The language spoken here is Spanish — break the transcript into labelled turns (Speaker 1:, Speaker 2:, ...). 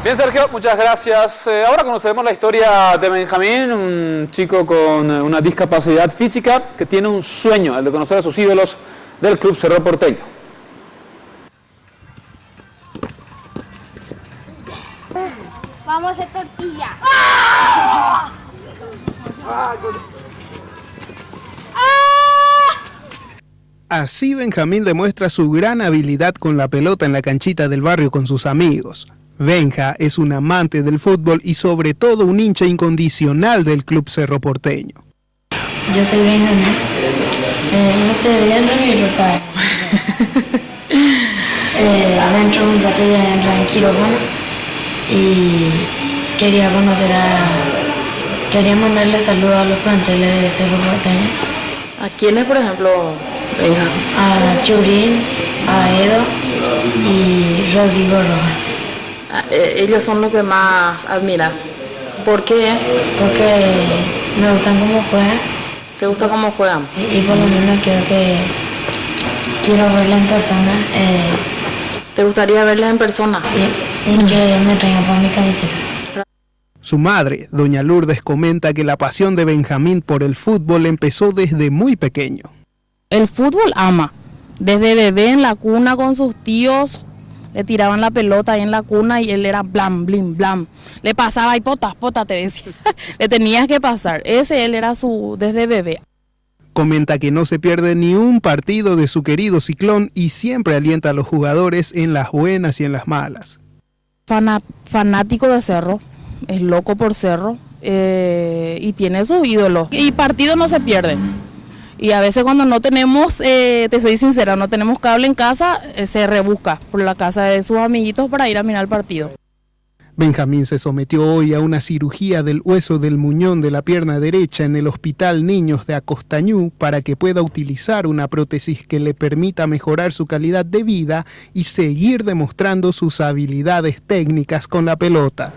Speaker 1: Bien, Sergio, muchas gracias. Ahora conoceremos la historia de Benjamín, un chico con una discapacidad física que tiene un sueño, el de conocer a sus ídolos del Club Cerro Porteño.
Speaker 2: Vamos a hacer tortilla.
Speaker 3: Así Benjamín demuestra su gran habilidad con la pelota en la canchita del barrio con sus amigos. Benja es un amante del fútbol y sobre todo un hincha incondicional del Club Cerro Porteño.
Speaker 4: Yo soy Benjamín. No sé, bien mi papá. Dentro de un rato ya entra en quirófano y quería mandarle saludos a los planteles de Cerro Porteño.
Speaker 5: ¿A quiénes, por ejemplo, Benja?
Speaker 4: A Churín, a Edo y Rodrigo Rojas.
Speaker 5: Ellos son los que más admiras. ¿Por qué?
Speaker 4: Porque me gustan cómo juegan.
Speaker 5: ¿Te gusta cómo juegan?
Speaker 4: Sí, y por lo menos quiero verla en persona.
Speaker 5: ¿Te gustaría verla en persona?
Speaker 4: Sí, y que me traigan por mi camiseta.
Speaker 3: Su madre, doña Lourdes, comenta que la pasión de Benjamín por el fútbol empezó desde muy pequeño.
Speaker 6: El fútbol ama. Desde bebé en la cuna con sus tíos, le tiraban la pelota ahí en la cuna y él era blam, blim, blam. Le pasaba y pota, te decía. Le tenías que pasar. Él era desde bebé.
Speaker 3: Comenta que no se pierde ni un partido de su querido Ciclón y siempre alienta a los jugadores en las buenas y en las malas.
Speaker 6: Fanático de Cerro, es loco por Cerro y tiene sus ídolos. Y partidos no se pierden. Y a veces cuando no tenemos, te soy sincera, no tenemos cable en casa, se rebusca por la casa de sus amiguitos para ir a mirar el partido.
Speaker 3: Benjamín se sometió hoy a una cirugía del hueso del muñón de la pierna derecha en el Hospital Niños de Acostañú para que pueda utilizar una prótesis que le permita mejorar su calidad de vida y seguir demostrando sus habilidades técnicas con la pelota.